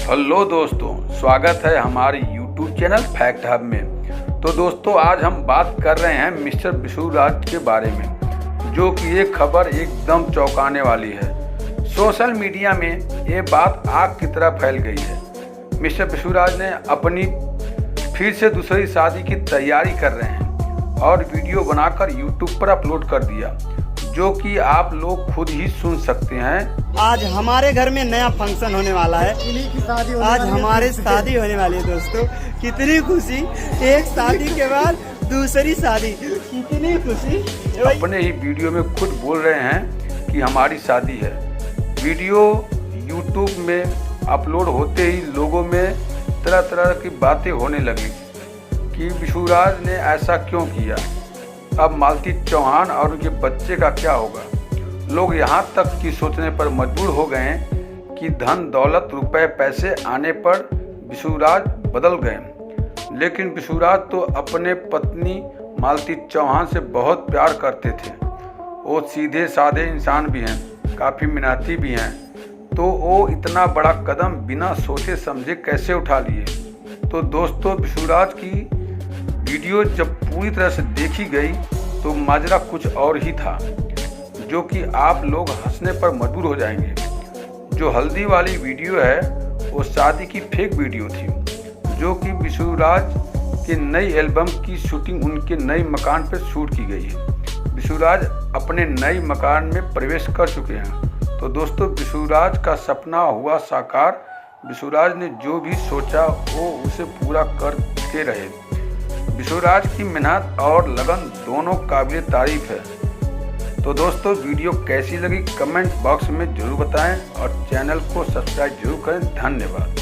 Hello दोस्तों, स्वागत है हमारे YouTube चैनल फैक्ट हब में। तो दोस्तों, आज हम बात कर रहे हैं मिस्टर विशुराज के बारे में, जो कि ये खबर एकदम चौंकाने वाली है। सोशल मीडिया में ये बात आग की तरह फैल गई है। मिस्टर विशुराज ने अपनी फिर से दूसरी शादी की तैयारी कर रहे हैं और वीडियो बनाकर YouTube पर अपलोड कर दिया, जो कि आप लोग खुद ही सुन सकते हैं। आज हमारे घर में नया फंक्शन होने वाला है। आज हमारे शादी होने वाली है दोस्तों। कितनी खुशी, एक शादी के बाद दूसरी शादी, कितनी खुशी। अपने ही वीडियो में खुद बोल रहे हैं कि हमारी शादी है। वीडियो YouTube में अपलोड होते ही लोगों में तरह तरह की बातें होने लगी कि विशुराज ने ऐसा क्यों किया, अब मालती चौहान और उनके बच्चे का क्या होगा। लोग यहाँ तक कि सोचने पर मजबूर हो गए कि धन दौलत रुपए पैसे आने पर विशुराज बदल गए। लेकिन विशुराज तो अपने पत्नी मालती चौहान से बहुत प्यार करते थे। वो सीधे साधे इंसान भी हैं, काफ़ी मेहनती भी हैं। तो वो इतना बड़ा कदम बिना सोचे समझे कैसे उठा लिए। तो दोस्तों, विशुराज की वीडियो जब पूरी तरह से देखी गई तो माजरा कुछ और ही था, जो कि आप लोग हंसने पर मजबूर हो जाएंगे। जो हल्दी वाली वीडियो है वो शादी की फेक वीडियो थी, जो कि विशुराज की नई एल्बम की शूटिंग उनके नए मकान पर शूट की गई है। विशुराज अपने नए मकान में प्रवेश कर चुके हैं। तो दोस्तों, विशुराज का सपना हुआ साकार। विशुराज ने जो भी सोचा वो उसे पूरा करके रहे। विशुराज की मेहनत और लगन दोनों काबिल तारीफ है। तो दोस्तों, वीडियो कैसी लगी कमेंट बॉक्स में जरूर बताएं और चैनल को सब्सक्राइब जरूर करें। धन्यवाद।